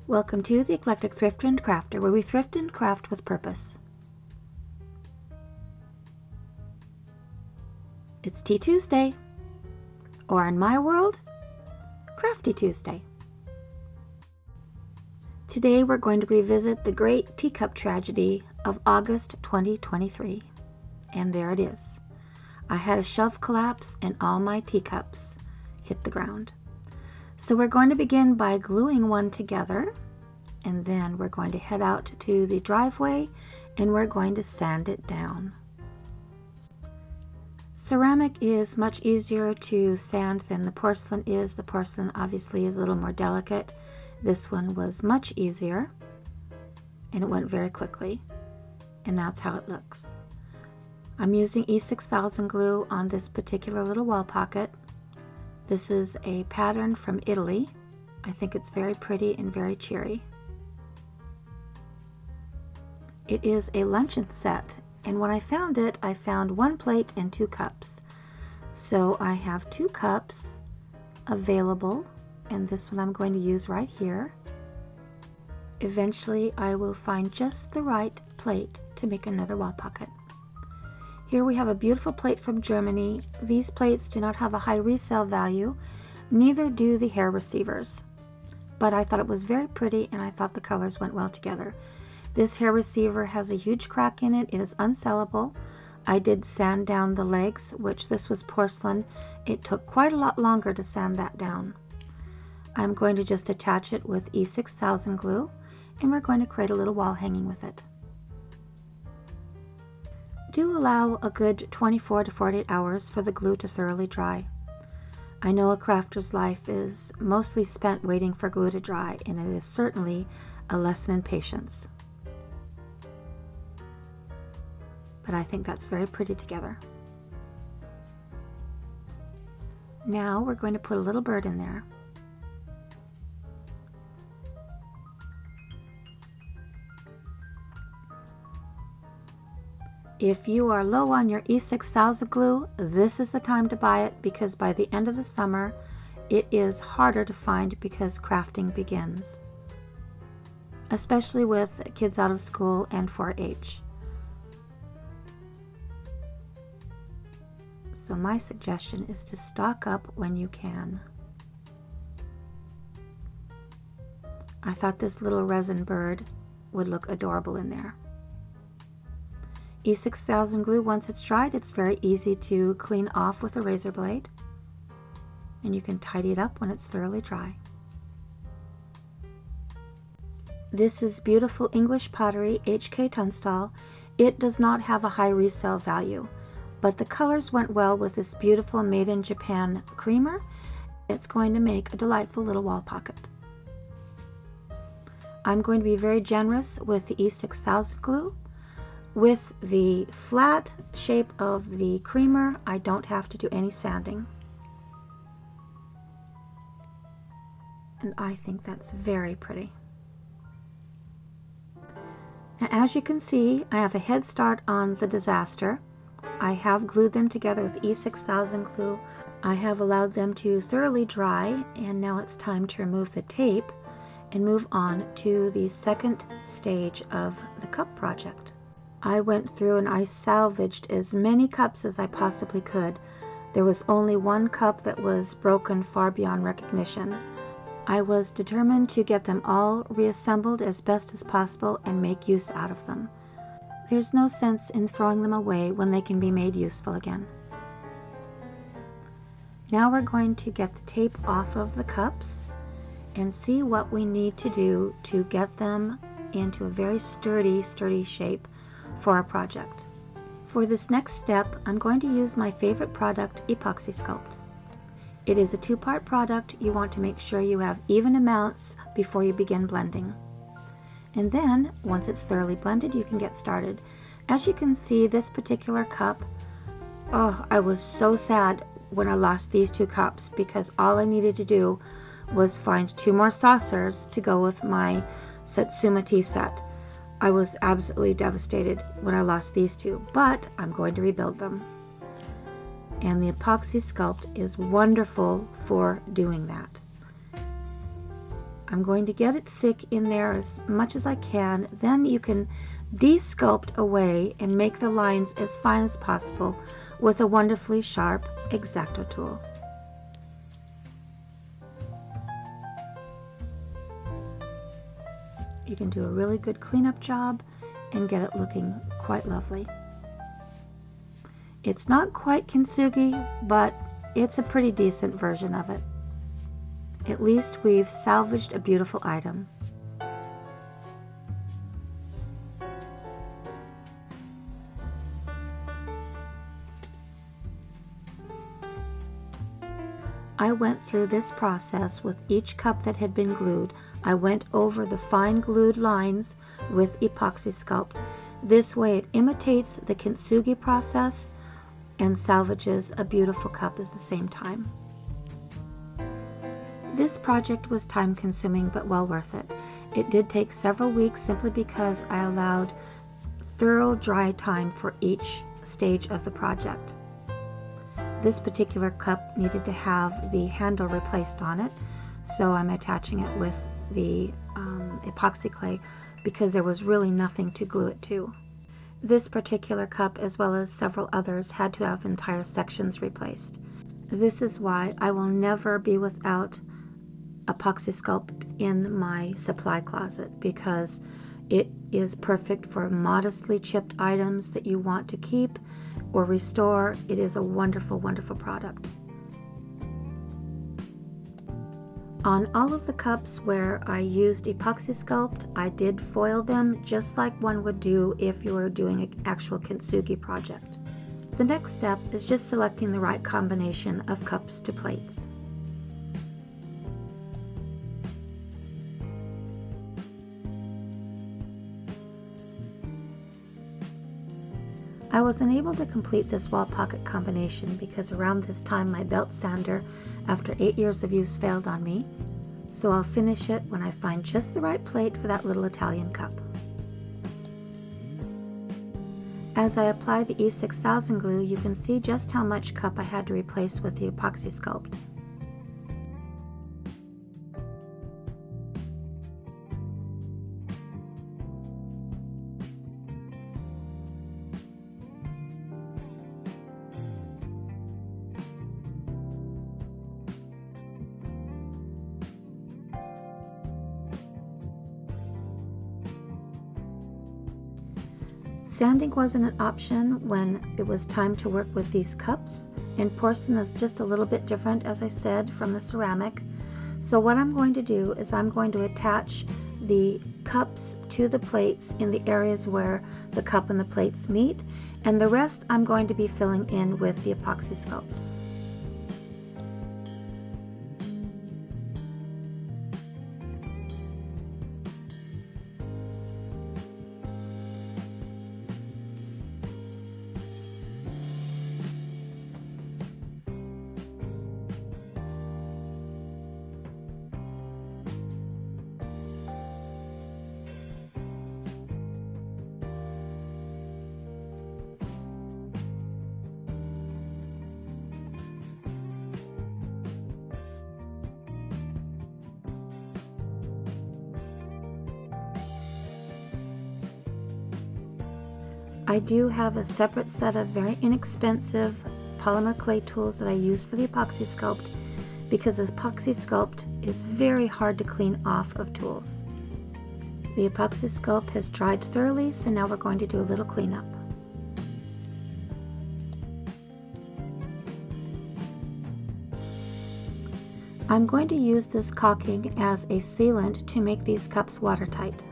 Welcome to the Eclectic Thrifter and Crafter, where we thrift and craft with purpose. It's Tea Tuesday, or in my world, Crafty Tuesday. Today we're going to revisit the great teacup tragedy of August 2023. And there it is. I had a shelf collapse and all my teacups hit the ground. So we're going to begin by gluing one together, and then we're going to head out to the driveway and we're going to sand it down. Ceramic is much easier to sand than the porcelain is. The porcelain obviously is a little more delicate. This one was much easier and it went very quickly, and that's how it looks. I'm using E6000 glue on this particular little wall pocket. This is a pattern from Italy. I think it's very pretty and very cheery. It is a luncheon set, and when I found it, I found one plate and 2 cups. So I have 2 cups available, and this one I'm going to use right here. Eventually I will find just the right plate to make another wall pocket. Here we have a beautiful plate from Germany. These plates do not have a high resale value, neither do the hair receivers. But I thought it was very pretty and I thought the colors went well together. This hair receiver has a huge crack in it. It is unsellable. I did sand down the legs, which this was porcelain. It took quite a lot longer to sand that down. I'm going to just attach it with E6000 glue, and we're going to create a little wall hanging with it. Do allow a good 24 to 48 hours for the glue to thoroughly dry. I know a crafter's life is mostly spent waiting for glue to dry, and it is certainly a lesson in patience. But I think that's very pretty together. Now we're going to put a little bird in there. If you are low on your E6000 glue, this is the time to buy it, because by the end of the summer it is harder to find because crafting begins, especially with kids out of school and 4-H. So my suggestion is to stock up when you can. I thought this little resin bird would look adorable in there. E6000 glue, once it's dried, it's very easy to clean off with a razor blade, and you can tidy it up when it's thoroughly dry. This is beautiful English pottery, HK Tunstall. It does not have a high resale value, but the colors went well with this beautiful made in Japan creamer. It's going to make a delightful little wall pocket. I'm going to be very generous with the E6000 glue. With the flat shape of the creamer, I don't have to do any sanding. And I think that's very pretty. Now, as you can see, I have a head start on the disaster. I have glued them together with E6000 glue. I have allowed them to thoroughly dry, and now it's time to remove the tape and move on to the second stage of the cup project. I went through and I salvaged as many cups as I possibly could. There was only one cup that was broken far beyond recognition. I was determined to get them all reassembled as best as possible and make use out of them. There's no sense in throwing them away when they can be made useful again. Now we're going to get the tape off of the cups and see what we need to do to get them into a very sturdy shape for our project. For this next step, I'm going to use my favorite product, Epoxy Sculpt. It is a 2-part product. You want to make sure you have even amounts before you begin blending. And then, once it's thoroughly blended, you can get started. As you can see, this particular cup, I was so sad when I lost these 2 cups, because all I needed to do was find 2 more saucers to go with my Satsuma tea set. I was absolutely devastated when I lost these 2, but I'm going to rebuild them. And the Epoxy Sculpt is wonderful for doing that. I'm going to get it thick in there as much as I can. Then you can de-sculpt away and make the lines as fine as possible with a wonderfully sharp X-Acto tool. You can do a really good cleanup job and get it looking quite lovely. It's not quite kintsugi, but it's a pretty decent version of it. At least we've salvaged a beautiful item. I went through this process with each cup that had been glued. I went over the fine glued lines with epoxy sculpt. This way it imitates the kintsugi process and salvages a beautiful cup at the same time. This project was time consuming but well worth it. It did take several weeks simply because I allowed thorough dry time for each stage of the project. This particular cup needed to have the handle replaced on it, so I'm attaching it with the epoxy clay because there was really nothing to glue it to. This particular cup, as well as several others, had to have entire sections replaced. This is why I will never be without epoxy sculpt in my supply closet, because it is perfect for modestly chipped items that you want to keep or restore. It is a wonderful, wonderful product. On all of the cups where I used epoxy sculpt, I did foil them just like one would do if you were doing an actual kintsugi project. The next step is just selecting the right combination of cups to plates. I was unable to complete this wall pocket combination because around this time my belt sander, after 8 years of use, failed on me, so I'll finish it when I find just the right plate for that little Italian cup. As I apply the E6000 glue, you can see just how much cup I had to replace with the epoxy sculpt. Sanding wasn't an option when it was time to work with these cups, and porcelain is just a little bit different, as I said, from the ceramic. So what I'm going to do is I'm going to attach the cups to the plates in the areas where the cup and the plates meet, and the rest I'm going to be filling in with the epoxy sculpt. I do have a separate set of very inexpensive polymer clay tools that I use for the epoxy sculpt because the epoxy sculpt is very hard to clean off of tools. The epoxy sculpt has dried thoroughly, so now we're going to do a little cleanup. I'm going to use this caulking as a sealant to make these cups watertight.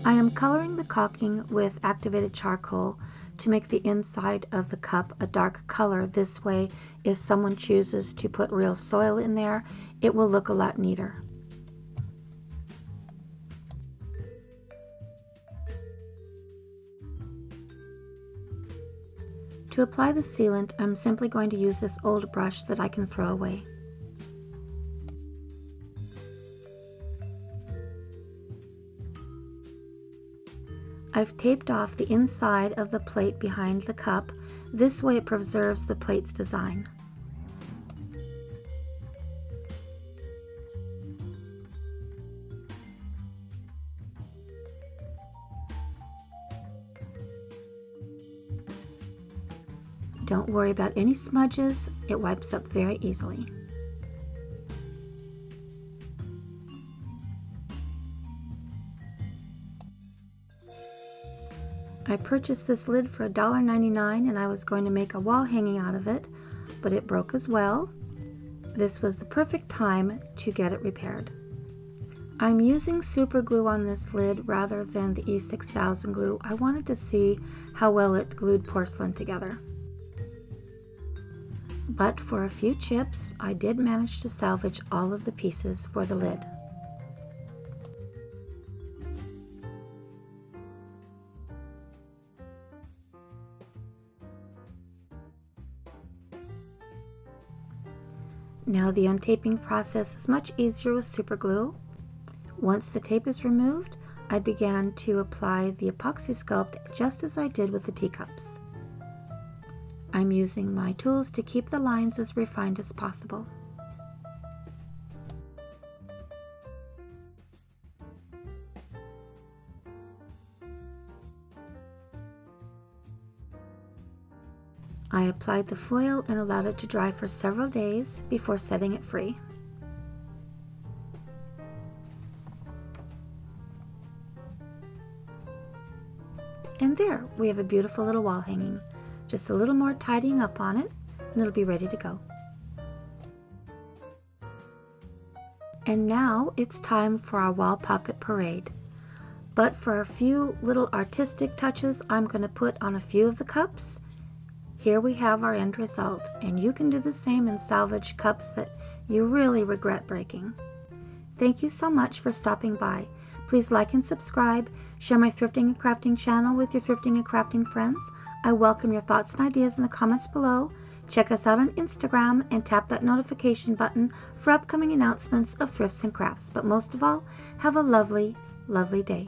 I am coloring the caulking with activated charcoal to make the inside of the cup a dark color. This way, if someone chooses to put real soil in there, it will look a lot neater. To apply the sealant, I'm simply going to use this old brush that I can throw away. I've taped off the inside of the plate behind the cup. This way it preserves the plate's design. Don't worry about any smudges, it wipes up very easily. I purchased this lid for $1.99 and I was going to make a wall hanging out of it, but it broke as well. This was the perfect time to get it repaired. I'm using super glue on this lid rather than the E6000 glue. I wanted to see how well it glued porcelain together. But for a few chips, I did manage to salvage all of the pieces for the lid. Now the untaping process is much easier with super glue. Once the tape is removed, I began to apply the epoxy sculpt just as I did with the teacups. I'm using my tools to keep the lines as refined as possible. I applied the foil and allowed it to dry for several days before setting it free. And there, we have a beautiful little wall hanging. Just a little more tidying up on it, and it'll be ready to go. And now it's time for our wall pocket parade. But for a few little artistic touches, I'm going to put on a few of the cups. Here we have our end result, and you can do the same and salvage cups that you really regret breaking. Thank you so much for stopping by. Please like and subscribe, share my thrifting and crafting channel with your thrifting and crafting friends. I welcome your thoughts and ideas in the comments below. Check us out on Instagram and tap that notification button for upcoming announcements of thrifts and crafts. But most of all, have a lovely, lovely day.